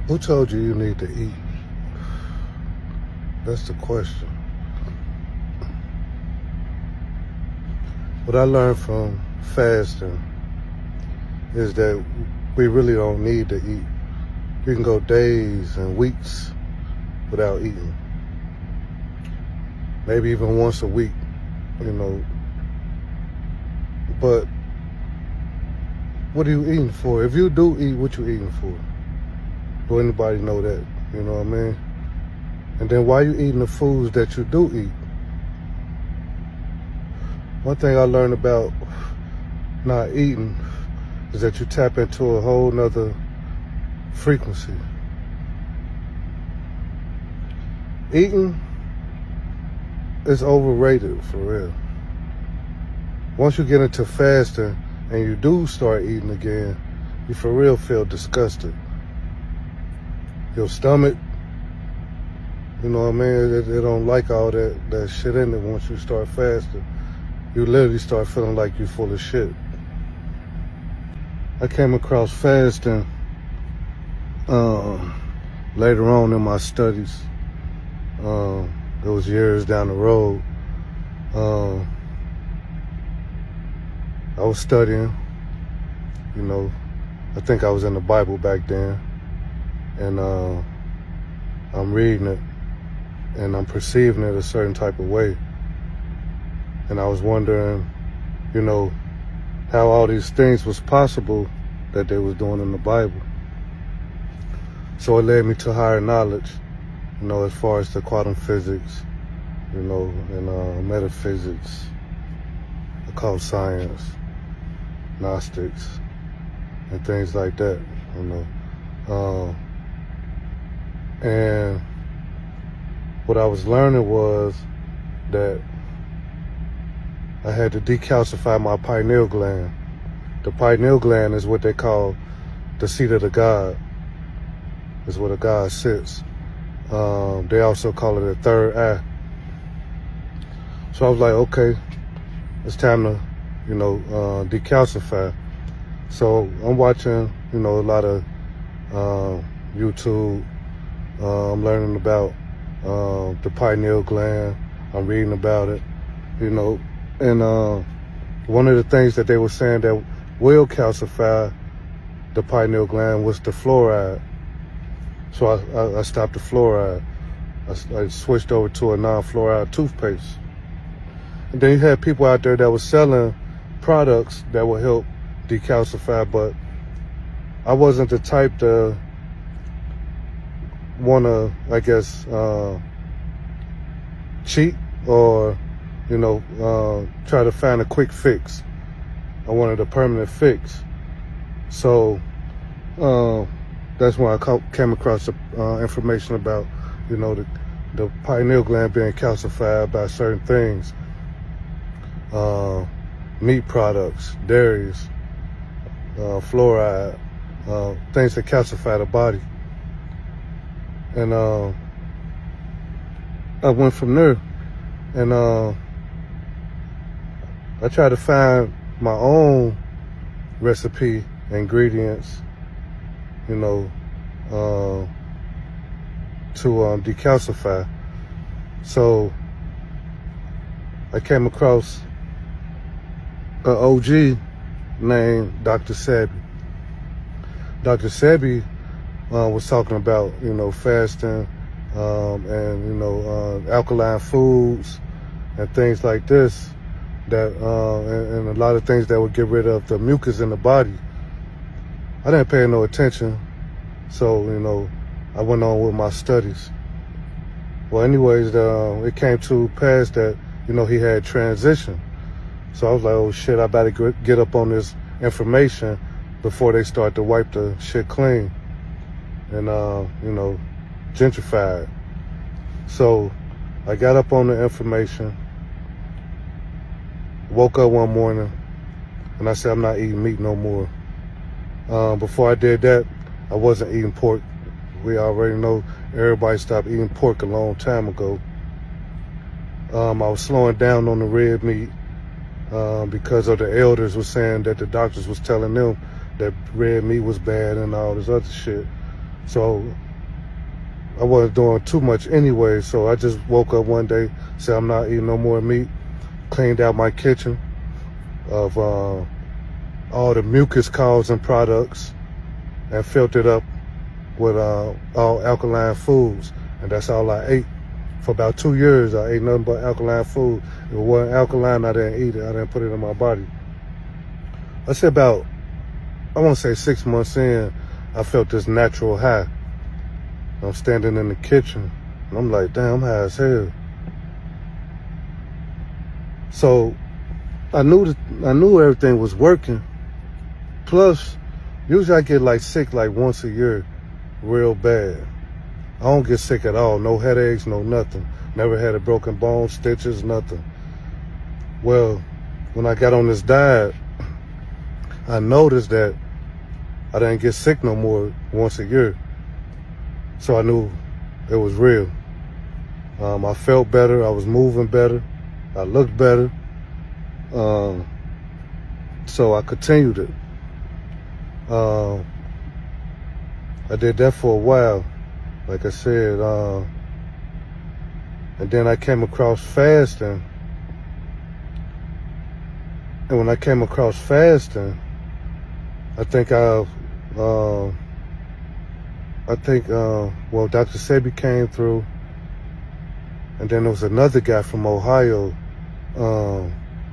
Who told you you need to eat? That's the question. What I learned from fasting is that we really don't need to eat. You can go days and weeks without eating. Maybe even once a week, But what are you eating for? If you do eat, what you eating for? Do anybody know that? You know what I mean? And then why you eating the foods that you do eat? One thing I learned about not eating is that you tap into a whole nother frequency. Eating is overrated, for real. Once you get into fasting and you do start eating again, you for real feel disgusted. Your stomach, you know what I mean? It don't like all that shit in it once you start fasting. You literally start feeling like you're full of shit. I came across fasting later on in my studies. It was years down the road. I was studying, I think I was in the Bible back then, and I'm reading it, and I'm perceiving it a certain type of way. And I was wondering, how all these things was possible that they was doing in the Bible. So it led me to higher knowledge, as far as the quantum physics, and metaphysics, occult science, Gnostics, and things like that, and what I was learning was that I had to decalcify my pineal gland. The pineal gland is what they call the seat of the God, is where the God sits. They also call it a third eye. So I was like, okay, it's time to decalcify. So I'm watching, a lot of YouTube. I'm learning about the pineal gland. I'm reading about it, and one of the things that they were saying that will calcify the pineal gland was the fluoride. So I stopped the fluoride. I switched over to a non-fluoride toothpaste. And then you had people out there that were selling products that would help decalcify, but I wasn't the type to want to, cheat or, try to find a quick fix. I wanted a permanent fix. So that's when I came across the information about, the pineal gland being calcified by certain things. Meat products, dairies, fluoride, things that calcify the body. And I went from there, and I tried to find my own recipe, ingredients, to decalcify. So I came across an OG named Dr. Sebi. Dr. Sebi was talking about, fasting and, alkaline foods and things like this, that and a lot of things that would get rid of the mucus in the body. I didn't pay no attention, so, I went on with my studies. Well, anyways, it came to pass that, he had transitioned. So I was like, oh shit, I better get up on this information before they start to wipe the shit clean and, gentrify it. So I got up on the information, woke up one morning, and I said, I'm not eating meat no more. Before I did that, I wasn't eating pork. We already know everybody stopped eating pork a long time ago. I was slowing down on the red meat because of the elders were saying that the doctors was telling them that red meat was bad and all this other shit. So I wasn't doing too much anyway. So I just woke up one day, said I'm not eating no more meat, cleaned out my kitchen of all the mucus causing products and filled it up with all alkaline foods. And that's all I ate. For about 2 years, I ate nothing but alkaline food. If it wasn't alkaline, I didn't eat it. I didn't put it in my body. I said about, I want to say 6 months in, I felt this natural high. I'm standing in the kitchen, and I'm like, damn, I'm high as hell. So I knew everything was working. Plus, usually I get like sick like once a year, real bad. I don't get sick at all. No headaches, no nothing. Never had a broken bone, stitches, nothing. Well, when I got on this diet, I noticed that I didn't get sick no more once a year. So I knew it was real. I felt better. I was moving better. I looked better. So I continued it. I did that for a while, like I said. And then I came across fasting. And when I came across fasting, I think well, Dr. Sebi came through, and then there was another guy from Ohio.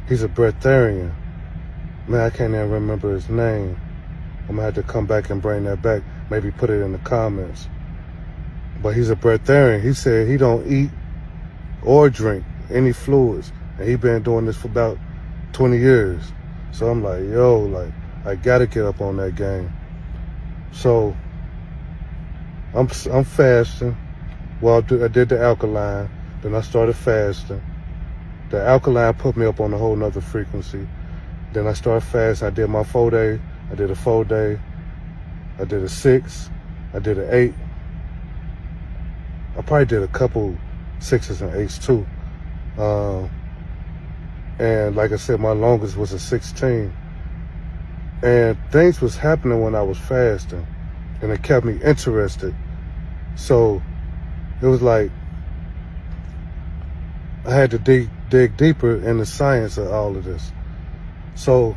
He's a breatharian. Man, I can't even remember his name. I'm gonna have to come back and bring that back. Maybe put it in the comments. But he's a breatharian. He said he don't eat or drink any fluids, and he been doing this for about 20 years. So I'm like, yo, like, I gotta get up on that game. So I'm fasting. Well, I did the alkaline, then I started fasting. The alkaline put me up on a whole nother frequency. Then I started fasting. I did my 4-day. I did a 4-day. I did a 6. I did an 8. I probably did a couple 6s and 8s too. And like I said, my longest was a 16. And things was happening when I was fasting, and it kept me interested. So it was like I had to dig deeper in the science of all of this. So,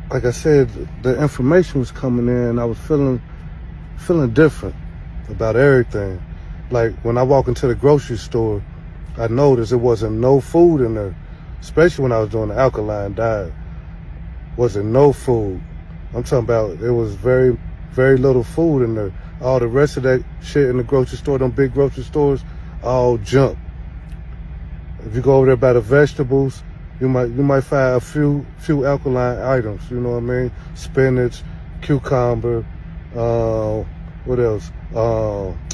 like I said, the information was coming in. I was feeling different about everything. Like when I walk into the grocery store, I noticed there wasn't no food in there, especially when I was doing the alkaline diet. Wasn't no food. I'm talking about it was very, very little food in there. All the rest of that shit in the grocery store, them big grocery stores, all junk. If you go over there by the vegetables, you might find a few alkaline items. You know what I mean? Spinach, cucumber, what else?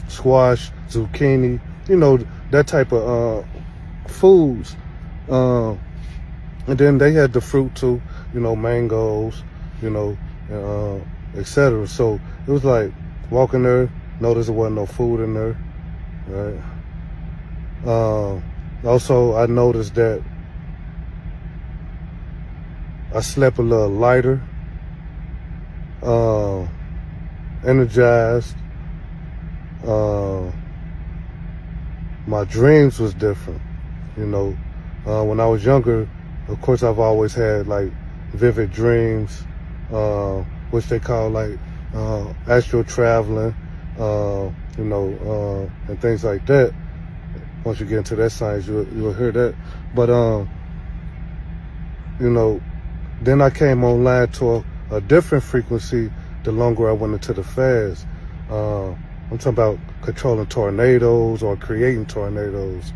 Squash, zucchini. You know, that type of foods. And then they had the fruit too. You know, mangoes. You know, etc. So it was like walking there, noticed there wasn't no food in there, right? Also, I noticed that I slept a little lighter, energized. My dreams was different. You know, when I was younger, of course, I've always had like vivid dreams, which they call like astral traveling, you know, and things like that. Once you get into that science, you'll hear that. But you know, then I came online to a different frequency the longer I went into the fast. I'm talking about controlling tornadoes or creating tornadoes.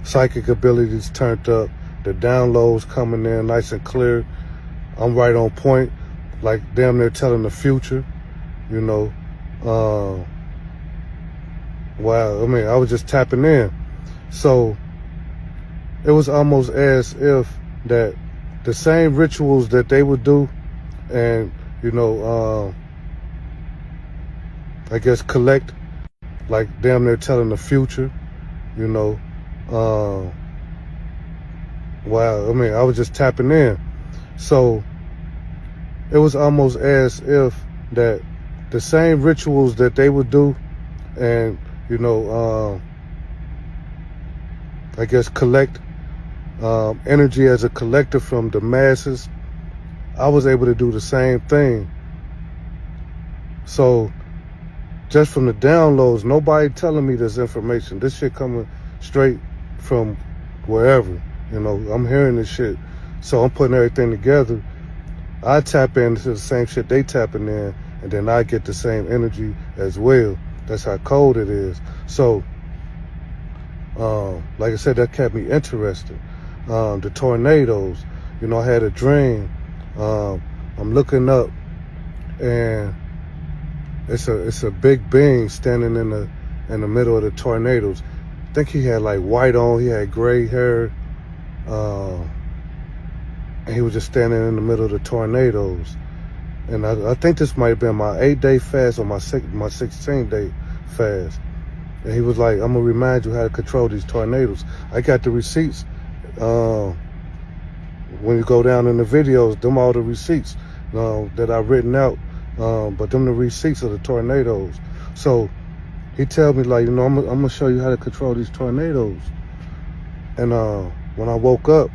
Psychic abilities turned up. The downloads coming in nice and clear. I'm right on point, like damn near telling the future, you know. Wow, I mean, I was just tapping in. So it was almost as if that the same rituals that they would do and, you know, I guess collect, like damn near telling the future, you know. Wow, I mean, I was just tapping in. So it was almost as if that the same rituals that they would do and, I guess collect energy as a collector from the masses, I was able to do the same thing. So just from the downloads, nobody telling me this information. This shit coming straight from wherever. I'm hearing this shit. So I'm putting everything together. I tap into the same shit they tapping in, and then I get the same energy as well. That's how cold it is. So, like I said, that kept me interested. The tornadoes, I had a dream. I'm looking up, and it's a big being standing in the middle of the tornadoes. I think he had like white on, he had gray hair, and he was just standing in the middle of the tornadoes. And I think this might have been my 8-day fast or my 16-day fast. And he was like, I'm gonna remind you how to control these tornadoes. I got the receipts. When you go down in the videos, them all the receipts that I've written out. But them the receipts of the tornadoes. So he tell me like, I'm gonna show you how to control these tornadoes. And when I woke up,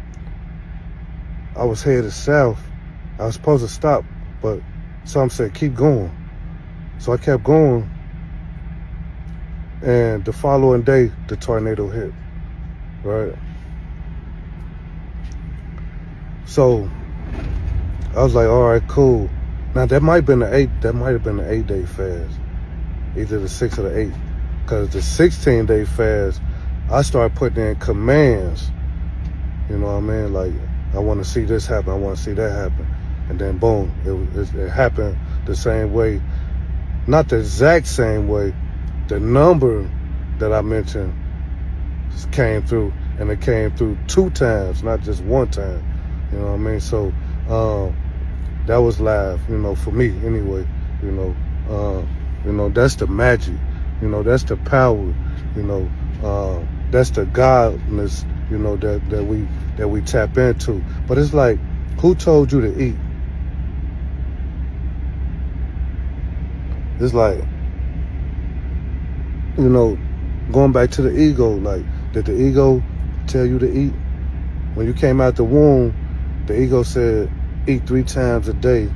I was headed south. I was supposed to stop, but some said keep going. So I kept going. And the following day, the tornado hit, right? So I was like, all right, cool. Now that might have been the 8-day fast, either the 6th or the 8th. Because the 16-day fast, I started putting in commands. You know what I mean? Like, I want to see this happen. I want to see that happen. And then boom, it happened the same way. Not the exact same way. The number that I mentioned just came through, and it came through 2 times, not just 1 time. You know what I mean? So that was live, for me anyway. That's the magic. That's the power. That's the godness. That we tap into. But it's like, who told you to eat? It's like, going back to the ego, like, did the ego tell you to eat? When you came out the womb, the ego said, eat 3 times a day,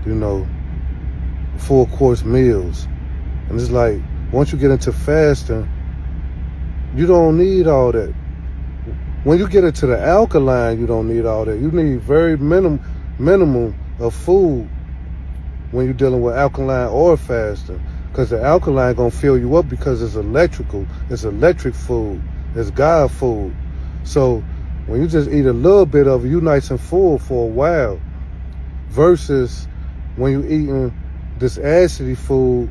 4-course meals. And it's like, once you get into fasting, you don't need all that. When you get into the alkaline, you don't need all that. You need very minimum of food when you're dealing with alkaline or fasting. Because the alkaline gonna fill you up because it's electrical. It's electric food. It's God food. So when you just eat a little bit of it, you nice and full for a while. Versus when you eating this acidy food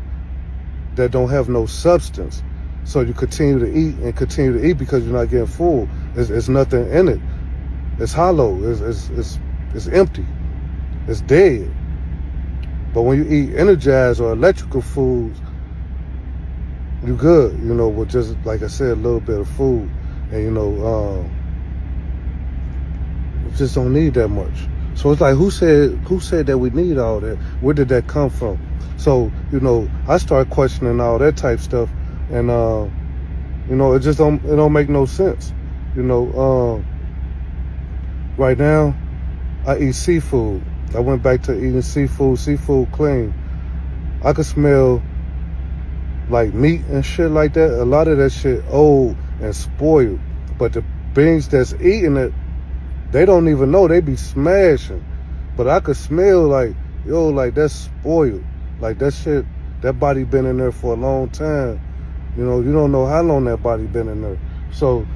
that don't have no substance. So you continue to eat because you're not getting full. There's nothing in it. It's hollow. It's empty. It's dead. But when you eat energized or electrical foods, you good. With just, like I said, a little bit of food, and you just don't need that much. So it's like, who said that we need all that? Where did that come from? So I started questioning all that type stuff. And, it just don't make no sense. Right now, I eat seafood. I went back to eating seafood clean. I could smell like meat and shit like that. A lot of that shit old and spoiled. But the beings that's eating it, they don't even know. They be smashing. But I could smell like, like that's spoiled. Like that shit, that body been in there for a long time. You don't know how long that body been in there. So,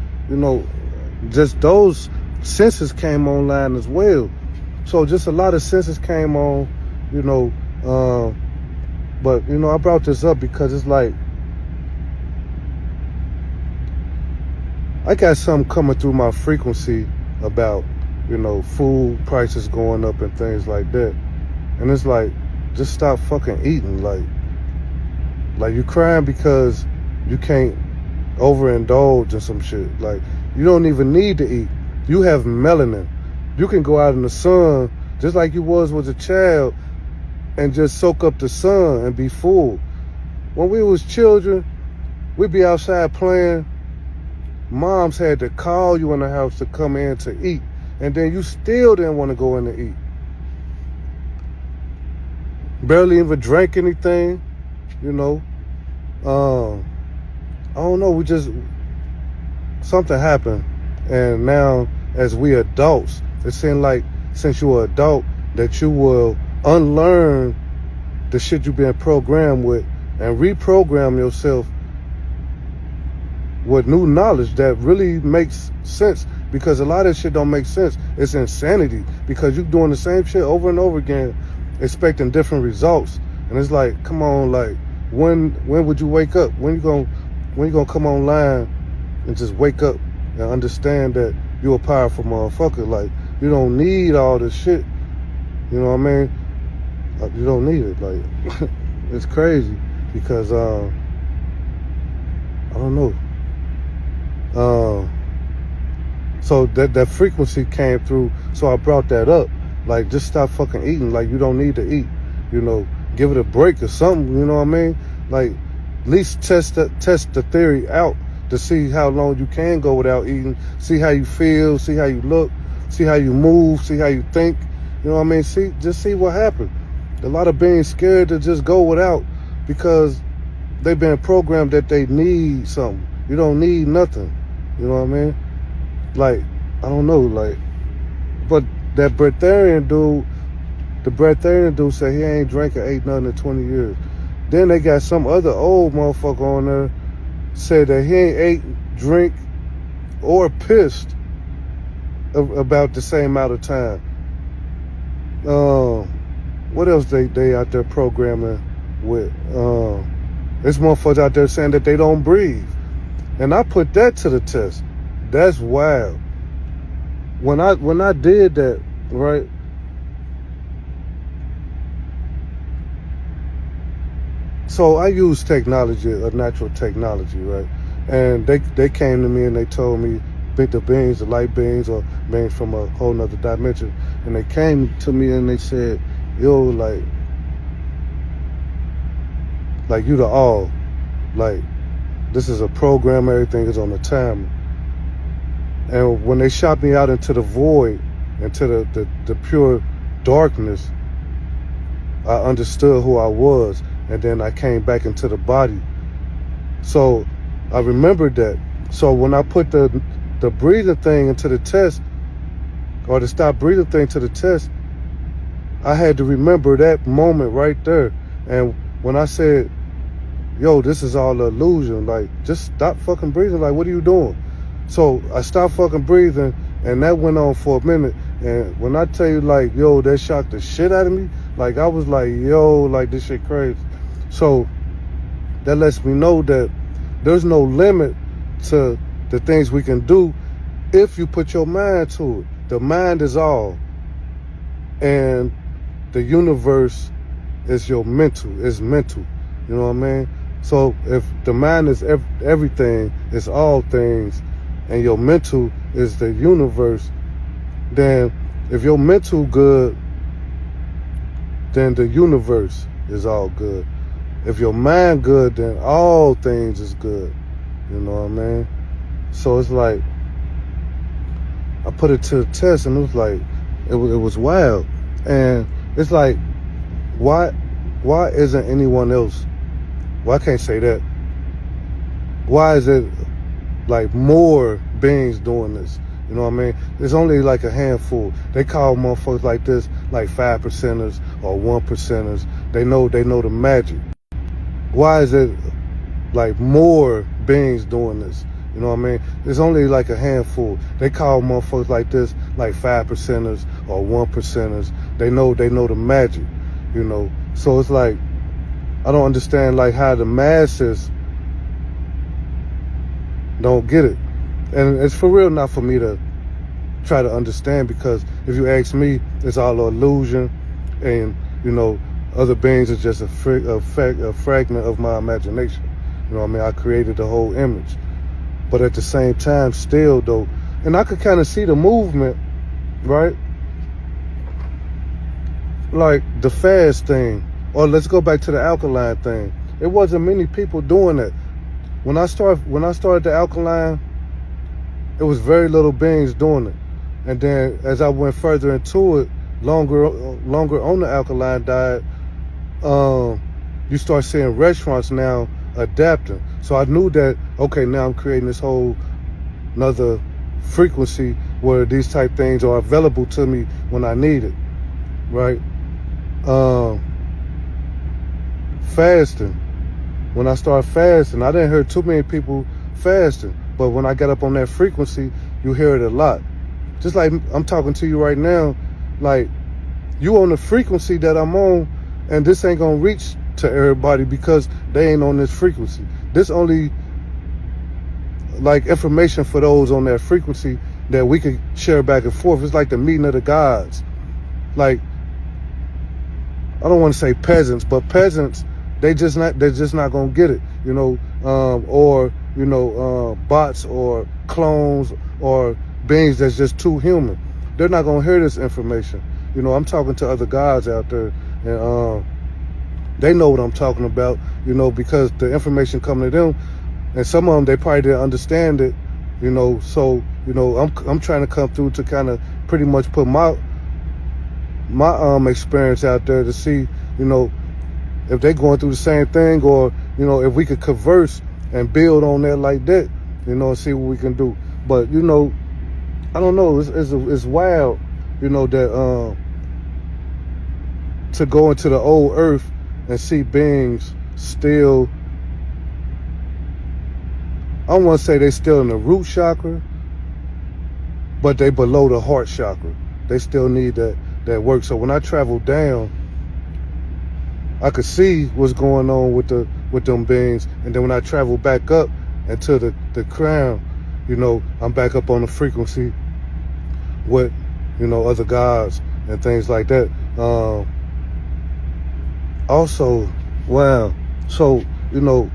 just those senses came online as well. So just a lot of senses came on, but, I brought this up because it's like, I got something coming through my frequency about, food prices going up and things like that. And it's like, just stop fucking eating. Like you crying because you can't overindulge in some shit. Like, you don't even need to eat. You have melanin. You can go out in the sun just like you was a child and just soak up the sun and be full. When we was children, we'd be outside playing. Moms had to call you in the house to come in to eat, and then you still didn't want to go in to eat. Barely even drank anything, you know. I don't know, something happened. And now, as we adults, it seems like since you're an adult, that you will unlearn the shit you've been programmed with and reprogram yourself with new knowledge that really makes sense, because a lot of shit don't make sense. It's insanity, because you're doing the same shit over and over again, expecting different results. And it's like, come on, like, when would you wake up? When you gonna come online and just wake up and understand that you're a powerful motherfucker? Like, you don't need all this shit. You know what I mean? You don't need it. Like, it's crazy, because I don't know. So that frequency came through, so I brought that up. Like, just stop fucking eating. Like, you don't need to eat. You know, give it a break or something. You know what I mean? Like, at least test the theory out to see how long you can go without eating. See how you feel. See how you look. See how you move. See how you think. You know what I mean? Just see what happens. A lot of being scared to just go without, because they've been programmed that they need something. You don't need nothing. You know what I mean? Like, I don't know, like, but that breatharian dude said he ain't drank or ate nothing in 20 years. Then they got some other old motherfucker on there said that he ain't ate, drink, or pissed about the same amount of time. What else they out there programming with? There's motherfuckers out there saying that they don't breathe. And I put that to the test. That's wild. When I did that, right? So I use technology, a natural technology, right? And they came to me and they told me the beings, the light beings, or beings from a whole nother dimension. And they came to me and they said, yo, like you the all. Like, this is a program, everything is on the timer. And when they shot me out into the void, into the pure darkness, I understood who I was, and then I came back into the body. So I remembered that. So when I put the breathing thing into the test, or the stop breathing thing to the test, I had to remember that moment right there. And when I said, yo, this is all an illusion, like, just stop fucking breathing, like, what are you doing? So I stopped fucking breathing, and that went on for a minute. And when I tell you, like, yo, that shocked the shit out of me, like, I was like, yo, like, this shit crazy. So that lets me know that there's no limit to the things we can do if you put your mind to it. The mind is all, and the universe is your mental, is mental. You know what I mean? So if the mind is everything, it's all things, and your mental is the universe, then if your mental good, then the universe is all good. If your mind good, then all things is good. You know what I mean? So it's like, I put it to the test, and it was like, it was wild. And it's like, why isn't anyone else? Well, I can't say that. Why is it like more beings doing this? You know what I mean? There's only like a handful. They call motherfuckers like this like 5%ers or 1%ers. They know the magic. Why is it like more beings doing this? You know what I mean? There's only like a handful. They call motherfuckers like this like 5%ers or 1%ers. They know the magic, you know. So it's like, I don't understand like how the masses don't get it. And it's for real not for me to try to understand, because if you ask me, it's all an illusion, and you know, other beings are just a fragment of my imagination. You know what I mean? I created the whole image. But at the same time, still though, and I could kind of see the movement, right? like the fast thing, or let's go back to the alkaline thing. It wasn't many people doing it. When I started the alkaline, it was very little beings doing it. And then as I went further into it, longer on the alkaline diet, you start seeing restaurants now adapting. So I knew that, okay, now I'm creating this whole another frequency where these type things are available to me when I need it, right? Fasting. When I started fasting, I didn't hear too many people fasting, but when I got up on that frequency, you hear it a lot. Just like I'm talking to you right now, like you on the frequency that I'm on, and this ain't gonna reach to everybody because they ain't on this frequency. This only like information for those on that frequency that we could share back and forth. It's like the meeting of the gods. Like, I don't want to say peasants, but peasants, they're just not gonna get it, you know, or you know, bots or clones or beings that's just too human. They're not gonna hear this information. You know, I'm talking to other gods out there, and they know what I'm talking about, you know, because the information coming to them, and some of them, they probably didn't understand it, you know. So, you know, I'm trying to come through to kind of pretty much put my experience out there to see, you know, if they're going through the same thing, or, you know, if we could converse and build on that like that, you know, and see what we can do. But, you know, I don't know, it's wild, you know, that to go into the old earth and see beings still, I don't want to say they still in the root chakra, but they below the heart chakra. They still need that work. So when I travel down, I could see what's going on with them beings, and then when I travel back up into the crown, you know, I'm back up on the frequency with, you know, other gods and things like that. Also, wow. So, you know,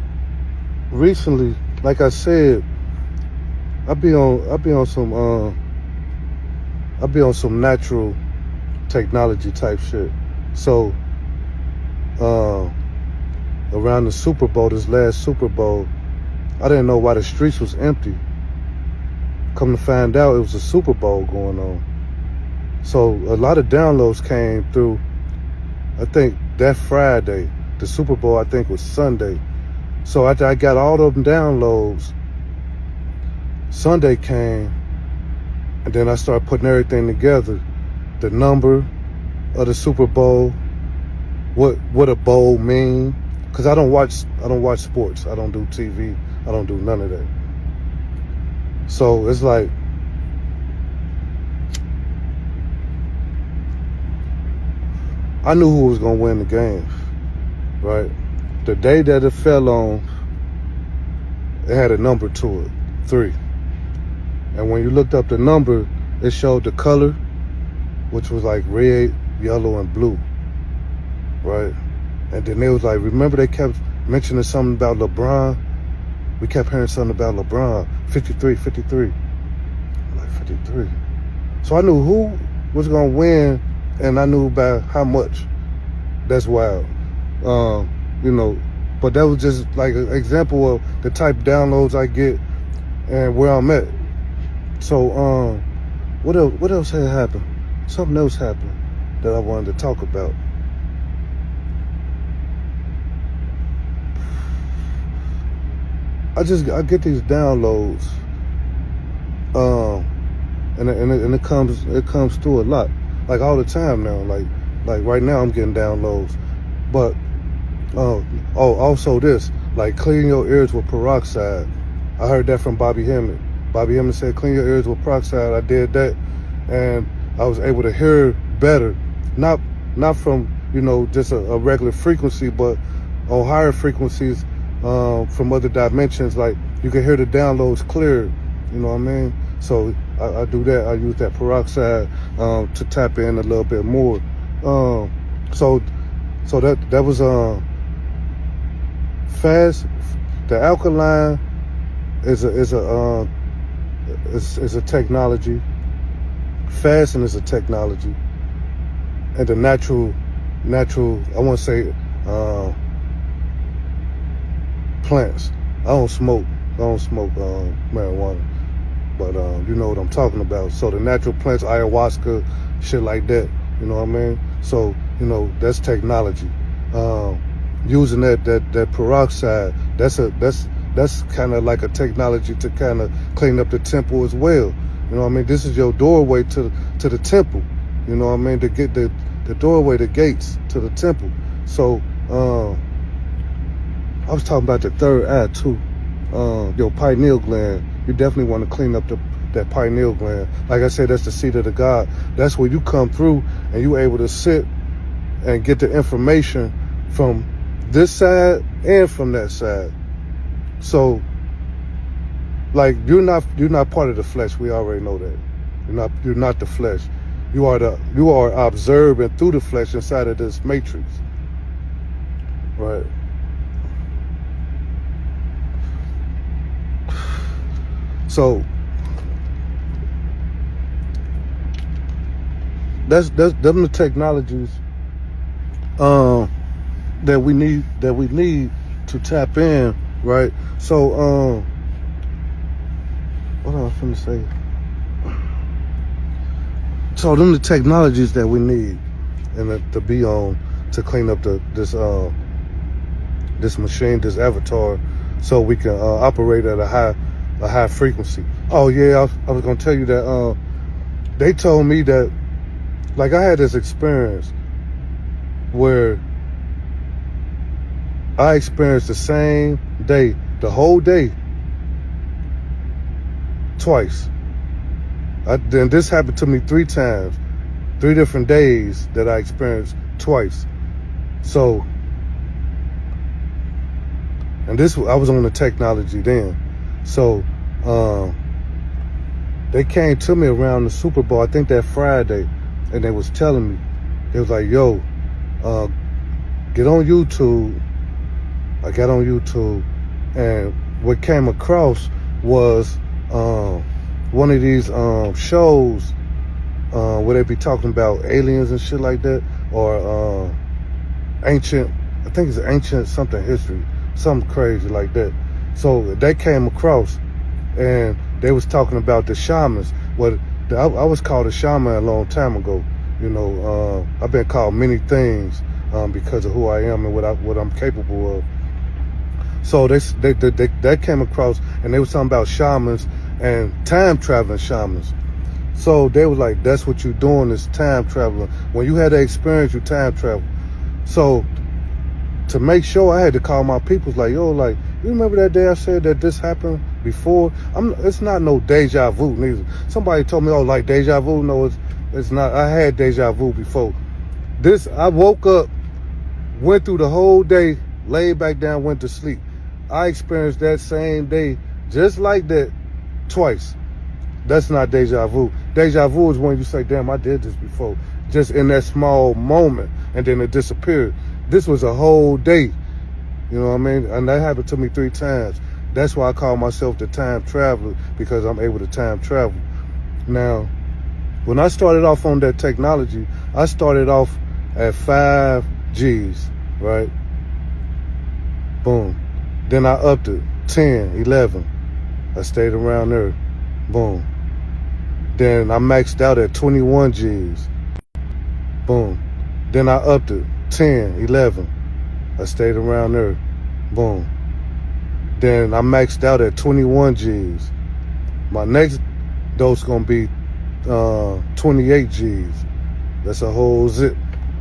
recently, like I said, I be on some natural technology type shit. So, around the Super Bowl, this last Super Bowl, I didn't know why the streets was empty. Come to find out, it was a Super Bowl going on. So a lot of downloads came through. I think that Friday, the Super Bowl, I think was Sunday. So after I got all of them downloads, Sunday came, and then I started putting everything together. The number of the Super Bowl, what a bowl mean, because I don't watch sports. I don't do TV. I don't do none of that. So it's like, I knew who was gonna win the game, right? The day that it fell on, it had a number to it, 3. And when you looked up the number, it showed the color, which was like red, yellow, and blue, right? And then they was like, remember they kept mentioning something about LeBron? We kept hearing something about LeBron, 53. Like 53. So I knew who was gonna win, and I knew about how much. That's wild. You know, but that was just like an example of the type of downloads I get and where I'm at. So, what else had happened? Something else happened that I wanted to talk about. I get these downloads, and it comes through a lot, like all the time now. Like right now I'm getting downloads, but also this, like clean your ears with peroxide. I heard that from Bobby Hemmett. Bobby Hemmett said clean your ears with peroxide. I did that, and I was able to hear better, not from, you know, just a regular frequency, but on higher frequencies. From other dimensions, like you can hear the downloads clear, you know what I mean? So I do that. I use that peroxide to tap in a little bit more. So that was fast. The alkaline is a technology. Fasting is a technology, and the natural natural, I want to say, plants. I don't smoke marijuana, but you know what I'm talking about. So the natural plants, ayahuasca, shit like that, you know what I mean? So, you know, that's technology. Using that peroxide, that's kind of like a technology to kind of clean up the temple as well. You know what I mean? This is your doorway to the temple. You know what I mean? To get the doorway, the gates to the temple. So I was talking about the third eye too. Your pineal gland. You definitely want to clean up that pineal gland. Like I said, that's the seat of the God. That's where you come through and you able to sit and get the information from this side and from that side. So, like, you're not part of the flesh. We already know that. You're not the flesh. You are observing through the flesh inside of this matrix. Right. So that's them the technologies that we need to tap in, right? So what I was gonna say. So them the technologies that we need and to be on to clean up this machine, this avatar, so we can operate at a high frequency. Oh yeah, I was gonna tell you that they told me that, like, I had this experience where I experienced the same day, the whole day, twice. Then this happened to me 3 times, 3 different days that I experienced twice. So, and I was on the technology then. So, they came to me around the Super Bowl, I think that Friday, and they was telling me, they was like, yo, get on YouTube. I got on YouTube, and what came across was one of these shows where they be talking about aliens and shit like that, or ancient, I think it's ancient something history, something crazy like that. So they came across, and they was talking about the shamans. I was called a shaman a long time ago. You know, I've been called many things because of who I am and what I'm capable of. So they came across, and they was talking about shamans and time traveling shamans. So they was like, that's what you're doing, is time traveling. When you had that experience, you time travel. So to make sure, I had to call my peoples, like, yo, like, you remember that day I said that this happened before? It's not no deja vu neither. Somebody told me, oh, like deja vu. No, it's not. I had deja vu before. I woke up, went through the whole day, laid back down, went to sleep. I experienced that same day, just like that, twice. That's not deja vu. Deja vu is when you say, damn, I did this before, just in that small moment, and then it disappeared. This was a whole day, you know what I mean? And that happened to me 3 times. That's why I call myself the time traveler, because I'm able to time travel. Now, when I started off on that technology, I started off at 5 G's, right? Boom. Then I upped it, 10, 11. I stayed around there, boom. Then I maxed out at 21 G's, boom. Then I upped it, 10, 11. I stayed around there, boom. Then I maxed out at 21 G's. My next dose gonna be 28 G's. That's a whole zip.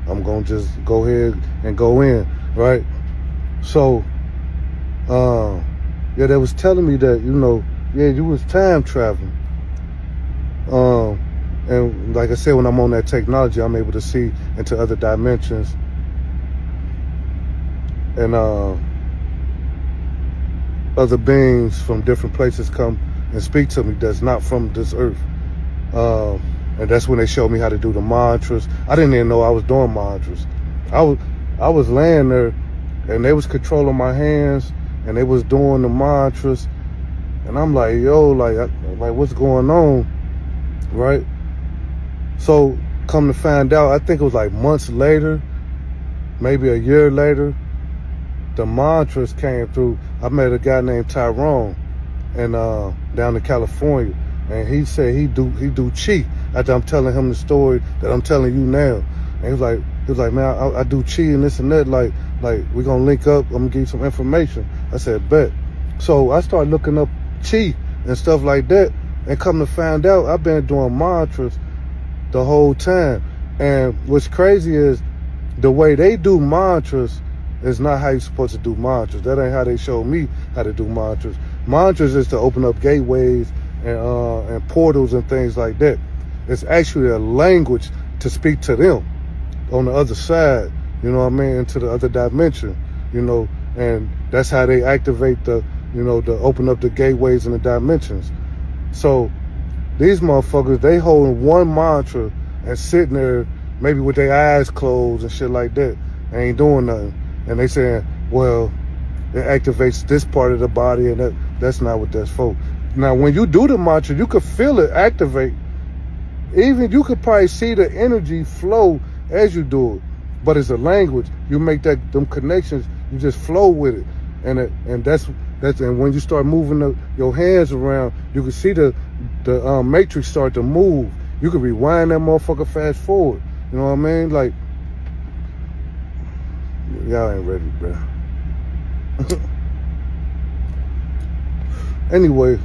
I'm gonna just go ahead and go in, right? So, yeah, they was telling me that, you know, yeah, you was time traveling. And like I said, when I'm on that technology, I'm able to see into other dimensions. And other beings from different places come and speak to me that's not from this earth. And that's when they showed me how to do the mantras. I didn't even know I was doing mantras. I was laying there, and they was controlling my hands, and they was doing the mantras. And I'm like, yo, like what's going on, right? So come to find out, I think it was like months later, maybe a year later, the mantras came through. I met a guy named Tyrone, and down in California, and he said he do chi. After I'm telling him the story that I'm telling you now, and he was like, man, I do chi and this and that. Like we gonna link up. I'm gonna give you some information. I said, bet. So I started looking up chi and stuff like that, and come to find out, I've been doing mantras the whole time. And what's crazy is the way they do mantras is not how you're supposed to do mantras. That ain't how they showed me how to do mantras. Mantras is to open up gateways and portals and things like that. It's actually a language to speak to them on the other side, you know what I mean, into the other dimension, you know, and that's how they activate the, you know, to open up the gateways and the dimensions. So these motherfuckers, they holding one mantra and sitting there maybe with their eyes closed and shit like that, ain't doing nothing. And they saying, well, it activates this part of the body, and that's not what that's for. Now, when you do the mantra, you could feel it activate. Even you could probably see the energy flow as you do it. But it's a language. You make them connections. You just flow with it, and that's and when you start moving your hands around, you can see the matrix start to move. You can rewind that motherfucker, fast forward. You know what I mean? Like, y'all ain't ready, bro. Anyway,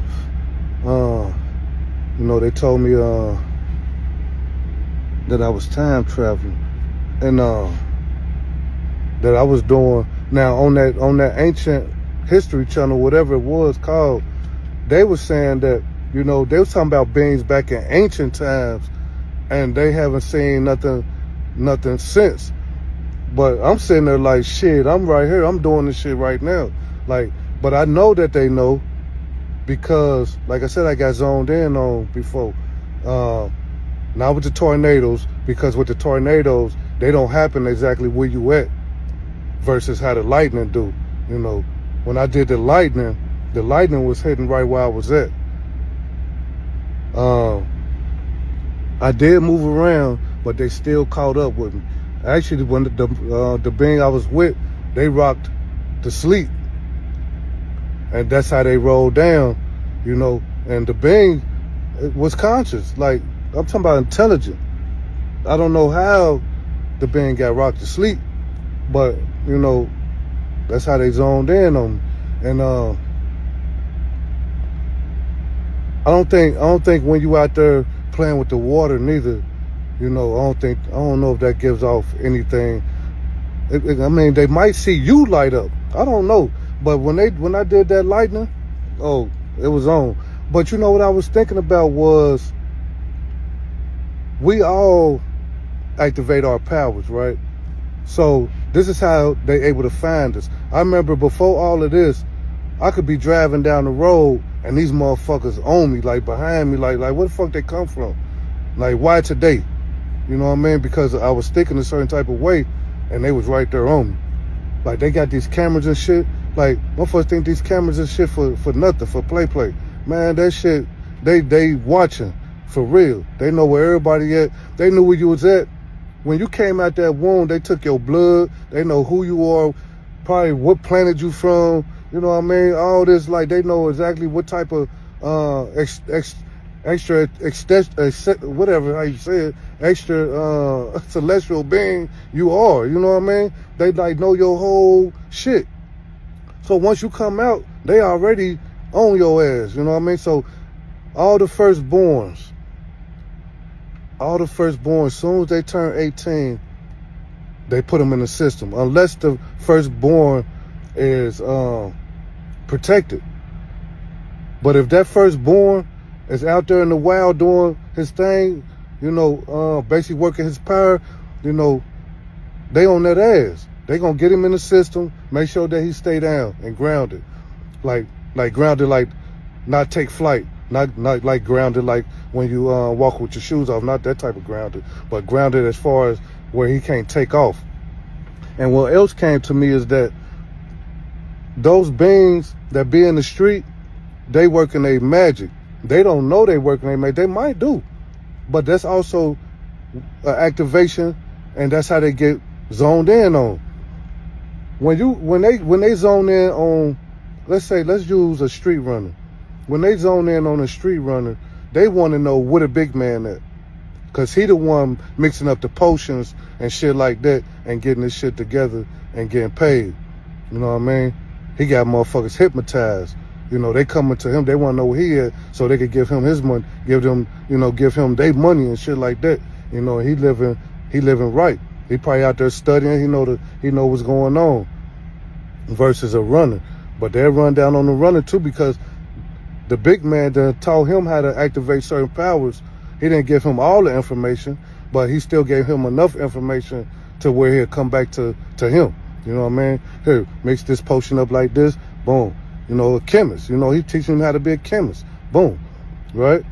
you know, they told me that I was time traveling, and that I was doing now on that ancient history channel, whatever it was called. They were saying that, you know, they was talking about beings back in ancient times, and they haven't seen nothing since. But I'm sitting there like, shit, I'm right here. I'm doing this shit right now. Like, but I know that they know because, like I said, I got zoned in on before. Not with the tornadoes, because with the tornadoes, they don't happen exactly where you at versus how the lightning do. You know, when I did the lightning was hitting right where I was at. I did move around, but they still caught up with me. Actually, when the being I was with, they rocked to sleep, and that's how they rolled down, you know. And the being was conscious, like I'm talking about intelligent. I don't know how the being got rocked to sleep, but you know, that's how they zoned in on me. And I don't think when you out there playing with the water neither, you know, I don't know if that gives off anything. I mean, they might see you light up. I don't know. But when I did that lightning, oh, it was on. But you know what I was thinking about was, we all activate our powers, right? So this is how they able to find us. I remember before all of this, I could be driving down the road and these motherfuckers on me, like behind me, like where the fuck they come from? Like, why today? You know what I mean? Because I was thinking a certain type of way and they was right there on me. Like, they got these cameras and shit. Like, motherfuckers think these cameras and shit for nothing, for play. Man, that shit, they watching for real. They know where everybody at. They knew where you was at. When you came out that womb, they took your blood. They know who you are, probably what planet you from. You know what I mean? All this, like, they know exactly what type of whatever, how you say it, extra celestial being you are. You know what I mean? They, like, know your whole shit. So once you come out, they already on your ass. You know what I mean? So all the firstborns, as soon as they turn 18, they put them in the system. Unless the firstborn is protected. But if that firstborn is out there in the wild doing his thing, you know, basically working his power, you know, they on that ass. They gonna get him in the system, make sure that he stay down and grounded. Like grounded, like not take flight. Not like grounded like when you walk with your shoes off, not that type of grounded, but grounded as far as where he can't take off. And what else came to me is that those beings that be in the street, they working their magic. They don't know they working their magic. They might do, but that's also an activation, and that's how they get zoned in on. When they zone in on, let's use a street runner. When they zone in on a street runner, they want to know where the big man at. Because he the one mixing up the potions and shit like that and getting this shit together and getting paid. You know what I mean? He got motherfuckers hypnotized. You know, they coming to him, they want to know where he at so they could give him his money, give him their money and shit like that. You know, he living right. He probably out there studying, he know what's going on versus a runner. But they run down on the runner too because the big man that taught him how to activate certain powers. He didn't give him all the information, but he still gave him enough information to where he'll come back to him. You know what I mean? Here, mix this potion up like this, boom. You know, a chemist. You know, he teaching him how to be a chemist. Boom. Right?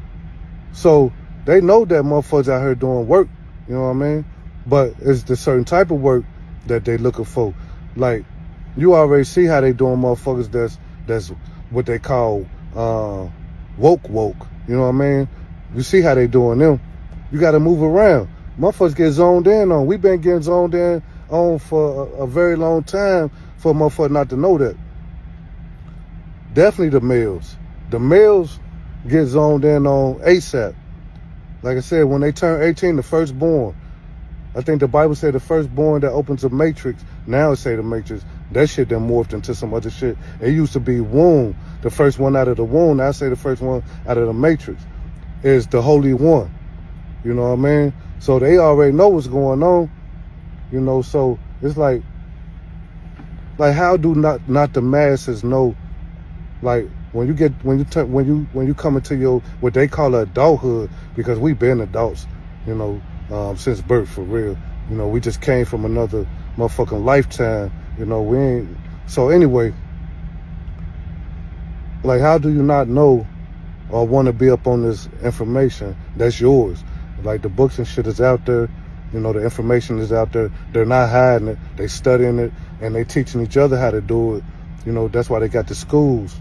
So they know that motherfuckers out here doing work. You know what I mean? But it's the certain type of work that they looking for. Like, you already see how they doing motherfuckers that's what they call woke. You know what I mean? You see how they doing them. You got to move around. Motherfuckers get zoned in on. We've been getting zoned in on for a very long time for a motherfucker not to know that. Definitely the males. The males get zoned in on ASAP. Like I said, when they turn 18, the firstborn. I think the Bible said the firstborn that opens a matrix. Now it say the matrix. That shit done morphed into some other shit. It used to be womb. The first one out of the womb. Now I say the first one out of the matrix is the Holy One. You know what I mean? So they already know what's going on. You know, so it's like how do not the masses know? Like when you come into your what they call adulthood, because we've been adults, you know, since birth for real. You know, we just came from another motherfucking lifetime. You know, we ain't. So anyway, like how do you not know or want to be up on this information that's yours? Like the books and shit is out there. You know, the information is out there. They're not hiding it. They studying it and they teaching each other how to do it. You know, that's why they got the schools.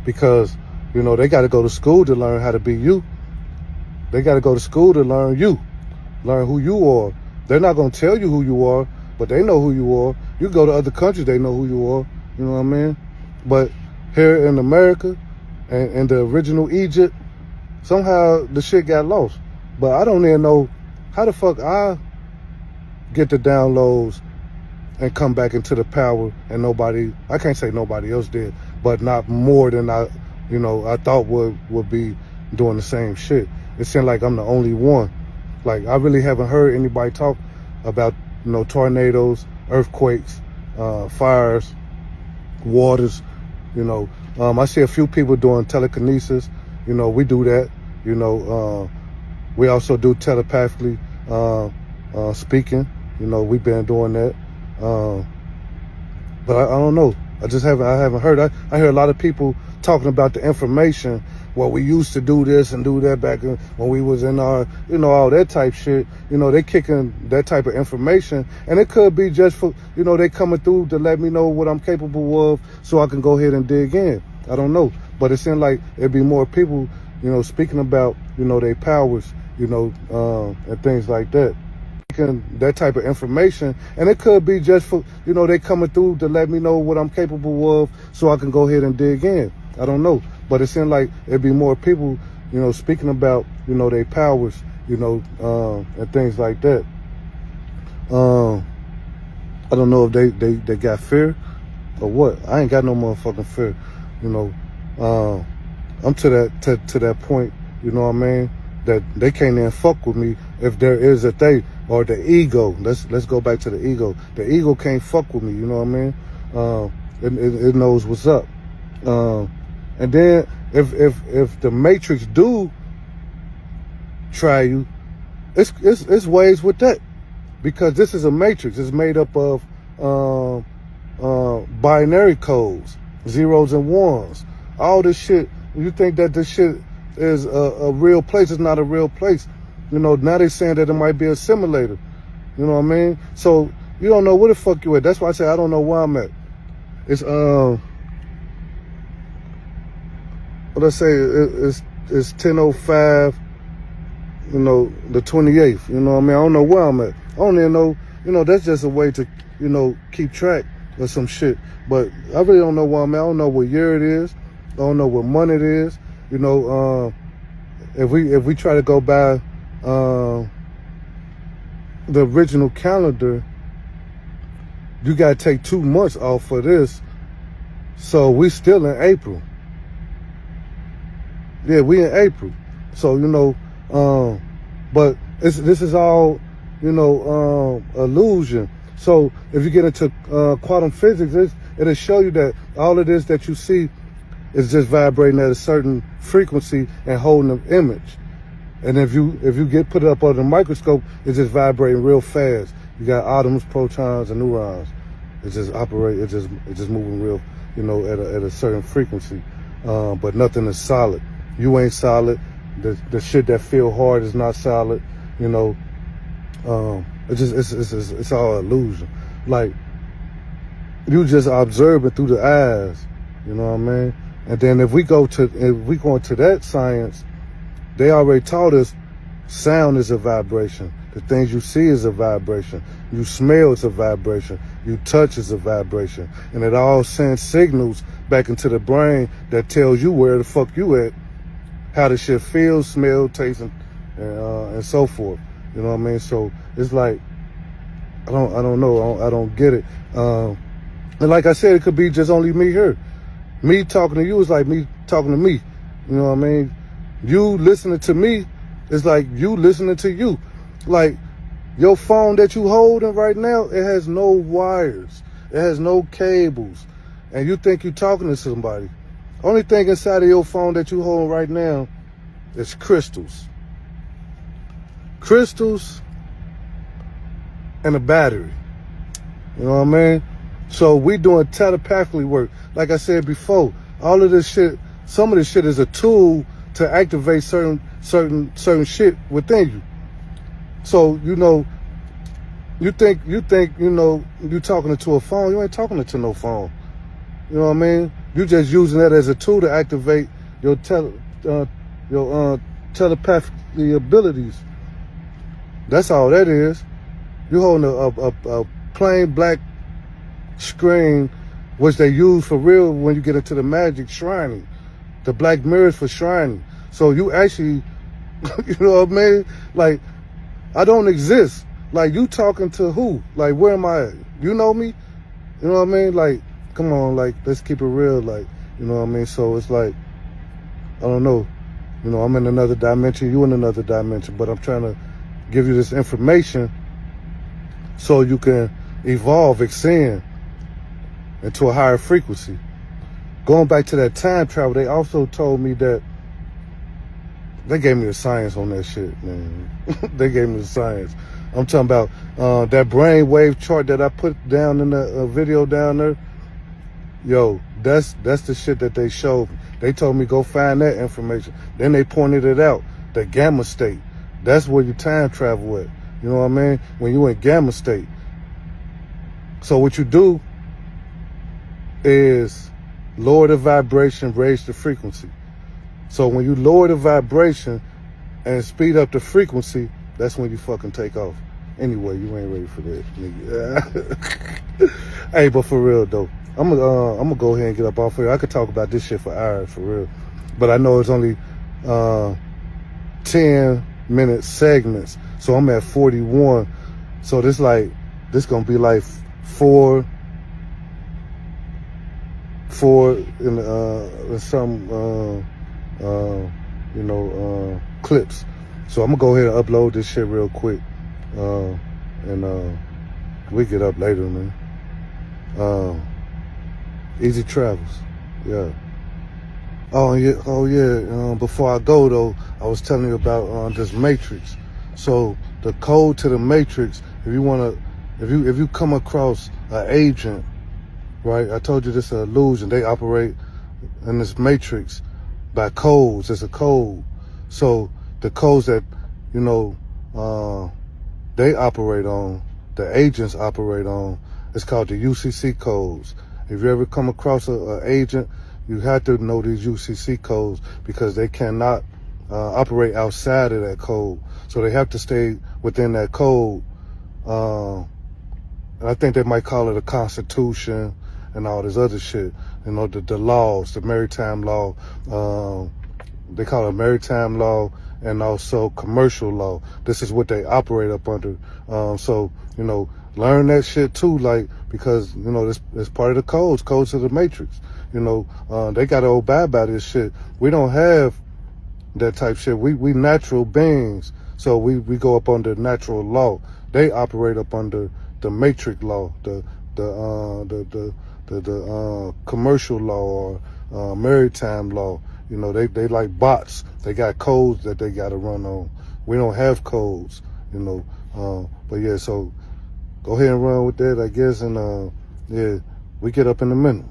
Because, you know, they got to go to school to learn how to be you. They got to go to school to learn you. Learn who you are. They're not going to tell you who you are, but they know who you are. You go to other countries, they know who you are. You know what I mean? But here in America and in the original Egypt, somehow the shit got lost. But I don't even know how the fuck I get the downloads and come back into the power and I can't say nobody else did, but not more than I thought would be doing the same shit. It seemed like I'm the only one. Like I really haven't heard anybody talk about, you know, tornadoes, earthquakes, fires, waters, you know. I see a few people doing telekinesis. You know, we do that. You know, we also do telepathically speaking. You know, we've been doing that. But I don't know. I haven't heard. I hear a lot of people talking about the information. Well, we used to do this and do that back when we was in our, you know, all that type shit. You know, they kicking that type of information. And it could be just for, you know, they coming through to let me know what I'm capable of so I can go ahead and dig in. I don't know. But it seems like it'd be more people, you know, speaking about, you know, their powers, you know, and things like that. That type of information, and it could be just for, you know, they coming through to let me know what I'm capable of so I can go ahead and dig in. I don't know, but it seems like it'd be more people, you know, speaking about, you know, their powers, you know, and things like that. I don't know if they got fear or what. I ain't got no motherfucking fear, you know. I'm to that point, you know what I mean, that they can't even fuck with me if there is a thing. Or the ego. Let's go back to the ego. The ego can't fuck with me. You know what I mean? It knows what's up. And then if the Matrix do try you, it's ways with that, because this is a Matrix. It's made up of binary codes, zeros and ones. All this shit. You think that this shit is a real place? It's not a real place. You know, now they're saying that it might be a simulator. You know what I mean? So you don't know where the fuck you at. That's why I say I don't know where I'm at. It's let's say it's 10:05. You know, the 28th. You know what I mean? I don't know where I'm at. I don't even know that's just a way to, keep track of some shit. But I really don't know where I'm at. I don't know what year it is. I don't know what month it is. If we try to go by the original calendar, you gotta take 2 months off for this. So we still in April. Yeah, we in April. So, but this is all, illusion. So if you get into quantum physics, it'll show you that all of this that you see is just vibrating at a certain frequency and holding an image. And if you put it up under the microscope, it's just vibrating real fast. You got atoms, protons, and neurons. It's just moving real, at a certain frequency. But nothing is solid. You ain't solid. The shit that feel hard is not solid. It's all illusion. Like, you just observe it through the eyes. You know what I mean? And then if we go into that science, they already taught us sound is a vibration. The things you see is a vibration. You smell is a vibration. You touch is a vibration. And it all sends signals back into the brain that tells you where the fuck you at, how the shit feels, smell, taste, and so forth. You know what I mean? So it's like, I don't know. I don't get it. And like I said, it could be just only me here. Me talking to you is like me talking to me. You know what I mean? You listening to me is like you listening to you. Like, your phone that you holding right now, it has no wires. It has no cables. And you think you talking to somebody. Only thing inside of your phone that you holding right now is crystals. Crystals and a battery. You know what I mean? So we doing telepathically work. Like I said before, all of this shit, some of this shit is a tool to activate certain shit within you. So, you think you talking to a phone, you ain't talking to no phone. You know what I mean? You just using that as a tool to activate your telepathic abilities. That's all that is. You holding a plain black screen, which they use for real when you get into the magic shrining. The black mirrors for shrining. So you actually, you know what I mean? Like, I don't exist. Like, you talking to who? Like, where am I at? You know me? You know what I mean? Like, come on, like, let's keep it real. Like, you know what I mean? So it's like, I don't know. I'm in another dimension, you in another dimension, but I'm trying to give you this information so you can evolve, ascend into a higher frequency. Going back to that time travel, they also told me that they gave me the science on that shit, man. They gave me the science. I'm talking about that brain wave chart that I put down in the video down there. Yo, that's the shit that they showed me. They told me go find that information. Then they pointed it out, the gamma state. That's where you time travel at. You know what I mean? When you in gamma state. So what you do is lower the vibration, raise the frequency. So when you lower the vibration and speed up the frequency, that's when you fucking take off. Anyway, you ain't ready for that, nigga. Hey, but for real though, I'm gonna go ahead and get up off here. I could talk about this shit for hours, for real. But I know it's only 10-minute segments, so I'm at 41. So this gonna be like four in some clips. So I'm gonna go ahead and upload this shit real quick, and we get up later, man. Easy travels, yeah. Oh yeah. Before I go though, I was telling you about this matrix. So the code to the matrix, if you come across an agent, right? I told you this is an illusion. They operate in this matrix by codes. It's a code. So the codes that they operate on, the agents operate on, it's called the UCC codes. If you ever come across an agent, you have to know these UCC codes because they cannot operate outside of that code. So they have to stay within that code And I think they might call it a constitution and all this other shit. You know, the laws, the maritime law, they call it maritime law and also commercial law. This is what they operate up under. So, you know, learn that shit too, like, because, you know, this part of the codes of the matrix. You know, they gotta obey by this shit. We don't have that type shit. We natural beings. So we go up under natural law. They operate up under the matrix law, the commercial law or maritime law. You know, they like bots. They got codes that they gotta run on. We don't have codes, you know. But yeah, so go ahead and run with that, I guess, and yeah, we get up in a minute.